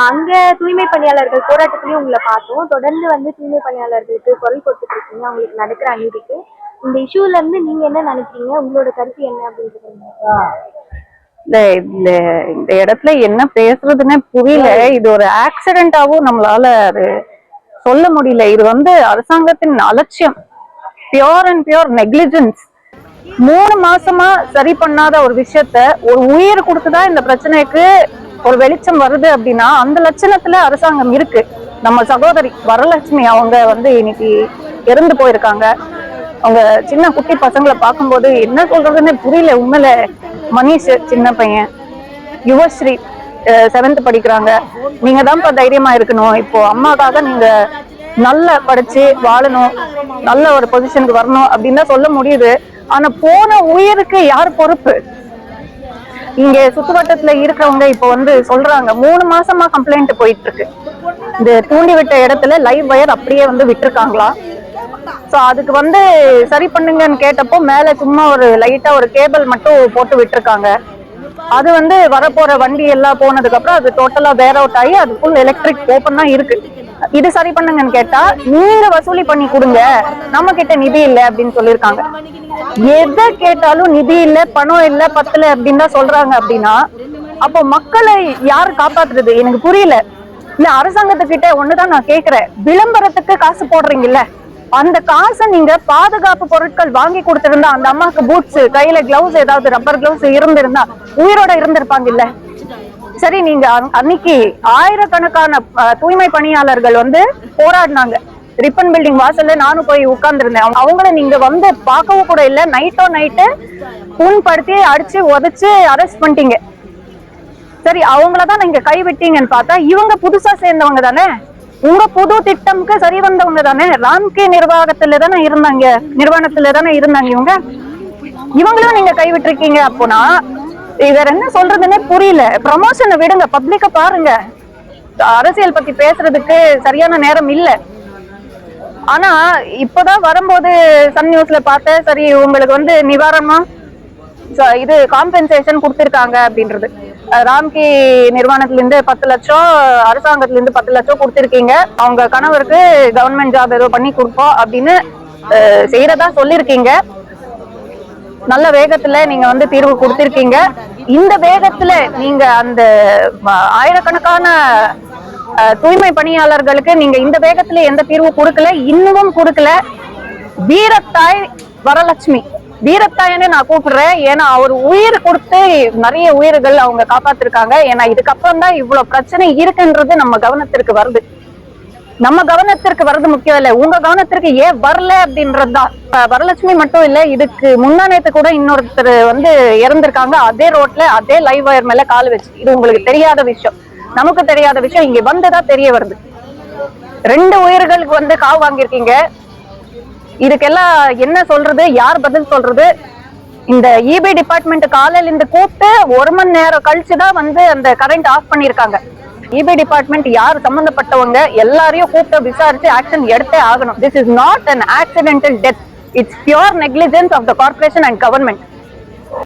அங்க தூய்மை பணியாளர்கள் போராட்டத்திலயும் உங்களை பார்த்தோம். தொடர்ந்து வந்து தூய்மை பணியாளர்களுக்கு குரல் கொடுத்துட்டு இருக்கீங்க அவங்களுக்கு நடக்கிற அநீதிக்கு. இந்த இஷ்யூல இருந்து நீங்க என்ன நினைக்கிறீங்க, உங்களோட கருத்து என்ன அப்படின்றது? இந்த இந்த இடத்துல என்ன பேசுறதுன்னே புரியல. இது ஒரு ஆக்சிடென்டாவும் நம்மளால அது சொல்ல முடியல. இது வந்து அரசாங்கத்தின் அலட்சியம், பியோர் அண்ட் பியோர் நெக்லிஜென்ஸ். 3 மாசமா சரி பண்ணாத ஒரு விஷயத்த ஒரு உயிர் கொடுத்துதான் இந்த பிரச்சனைக்கு ஒரு வெளிச்சம் வருது அப்படின்னா அந்த லட்சணத்துல அரசாங்கம் இருக்கு. நம்ம சகோதரி வரலட்சுமி அவங்க வந்து இன்னைக்கு இறந்து போயிருக்காங்க. அவங்க சின்ன குட்டி பசங்களை பார்க்கும்போது என்ன சொல்றதுன்னு புரியல. உண்மையில மனிஷ் சின்ன பையன், யுவஸ்ரீ 7th படிக்கிறாங்க. நீங்க தான் தைரியமா இருக்கணும். இப்போ அம்மாக்காக நீங்க நல்லா படிச்சு வாழணும், நல்ல ஒரு பொசிஷனுக்கு வரணும் அப்படின்னு தான் சொல்ல முடியுது. ஆனா போன உயிருக்கு யார் பொறுப்பு? இங்க சுத்துவட்டத்துல இருக்கிறவங்க இப்ப வந்து சொல்றாங்க 3 மாசமா கம்ப்ளைண்ட் போயிட்டு இருக்கு. இந்த தூண்டி விட்ட இடத்துல லைவ் வயர் அப்படியே வந்து விட்டுருக்காங்களா. சோ அதுக்கு வந்து சரி பண்ணுங்கன்னு கேட்டப்போ மேல சும்மா ஒரு லைட்டா ஒரு கேபிள் மட்டும் போட்டு விட்டுருக்காங்க. அது வந்து வரப்போற வண்டி எல்லாம் போனதுக்கு அப்புறம் அது டோட்டலா வேர் அவுட் ஆகி அது ஃபுல் எலக்ட்ரிக் ஓப்பன் தான் இருக்கு. இது சரி பண்ணுங்கன்னு கேட்டா நீங்க வசூலி பண்ணி கொடுங்க, நம்ம கிட்ட நிதி இல்லை அப்படின்னு சொல்லியிருக்காங்க. எதை கேட்டாலும் நிதி இல்ல, பணம் இல்ல, பத்தல அப்படின்னு தான் சொல்றாங்க. அப்படின்னா அப்போ மக்களை யாரு காப்பாத்துறது எனக்கு புரியல. இல்ல அரசாங்கத்துக்கிட்ட ஒண்ணுதான் நான் கேக்குறேன், விளம்பரத்துக்கு காசு போடுறீங்கல்ல, அந்த காசை நீங்க பாதுகாப்பு பொருட்கள் வாங்கி கொடுத்திருந்தா அந்த அம்மாக்கு பூட்ஸ், கையில கிளவுஸ், ஏதாவது ரப்பர் கிளவுஸ் இருந்திருந்தா உயிரோட இருந்திருப்பாங்க இல்ல. சரி, நீங்க அன்னைக்கு ஆயிரக்கணக்கான தூய்மை பணியாளர்கள் வந்து போராடினாங்க. ரிப்பன் பில்டிங் வாசல்ல நானும் போய் உட்கார்ந்து இருந்தேன். அவங்கள நீங்க வந்து பார்க்கவும் கூட இல்ல. நைட்டு புண்படுத்தி அடிச்சு உதச்சு அரெஸ்ட் பண்ணிட்டீங்க. சரி, அவங்களதான் நீங்க கைவிட்டீங்கன்னு பார்த்தா இவங்க புதுசா சேர்ந்தவங்க தானே, உங்க புது திட்டம்க்கு சரி வந்தவங்க தானே. ராம்கே நிர்வாகத்துல தானே இருந்தாங்க, நிர்வாணத்துல தானே இருந்தாங்க இவங்களும் நீங்க கைவிட்டிருக்கீங்க. அப்போனா வேற என்ன சொல்றதுன்னே புரியல. ப்ரமோஷனை விடுங்க, பப்ளிக்க பாருங்க. அரசியல் பத்தி பேசுறதுக்கு சரியான நேரம் இல்ல. ஆனா இப்பதான் வரும்போது சன் நியூஸ்ல பார்த்தேன், சரி உங்களுக்கு வந்து நிவாரணமா இது காம்பன்சேஷன் கொடுத்திருக்காங்க அப்படின்றது. ராம்கி நிறுவனத்துல இருந்து 10 லட்சம், அரசாங்கத்துல இருந்து 10 லட்சம் கொடுத்திருக்கீங்க. அவங்க கணவருக்கு கவர்மெண்ட் ஜாப் ஏதோ பண்ணி கொடுப்போம் அப்படின்னு செய்யறதா சொல்லிருக்கீங்க. நல்ல வேகத்துல நீங்க வந்து தீர்வு கொடுத்திருக்கீங்க. இந்த வேகத்துல நீங்க அந்த ஆயிரக்கணக்கான தூய்மை பணியாளர்களுக்கு நீங்க இந்த வேகத்துல எந்த தீர்வு கொடுக்கல, இன்னமும் கொடுக்கல. வீரத்தாய் வரலட்சுமி, வீரத்தாயன்னு நான் கூப்பிடுறேன். ஏன்னா அவர் உயிர் கொடுத்து நிறைய உயிர்கள் அவங்க காப்பாத்திருக்காங்க. ஏன்னா இதுக்கப்புறம் தான் இவ்வளவு பிரச்சனை இருக்குன்றது நம்ம கவனத்திற்கு வருது. நம்ம கவனத்திற்கு வர்றது முக்கியம் இல்ல, உங்க கவனத்திற்கு ஏன் வரல அப்படின்றதுதான். வரலட்சுமி மட்டும் இல்ல, இதுக்கு முன்னானேத்து கூட இன்னொருத்தர் வந்து இறந்திருக்காங்க அதே ரோட்ல, அதே லைவ் வயர் மேல கால் வச்சு. இது உங்களுக்கு தெரியாத விஷயம், நமக்கு தெரியாத விஷயம். இங்க வந்துதான் தெரிய வருது. 2 உயிர்களுக்கு வந்து காவு வாங்கியிருக்கீங்க. இதுக்கெல்லாம் என்ன சொல்றது, யார் பதில் சொல்றது? இந்த இபி டிபார்ட்மெண்ட் காலையில இருந்து கூப்பிட்டு 1 மணி நேரம் கழிச்சுதான் வந்து அந்த கரண்ட் ஆஃப் பண்ணிருக்காங்க. இபி டிபார்ட்மெண்ட் யார் சம்பந்தப்பட்டவங்க எல்லாரையும் கூப்பிட்டு விசாரிச்சு ஆக்ஷன் எடுத்தே ஆகணும். This is not an accidental death, it's pure negligence of the corporation and government.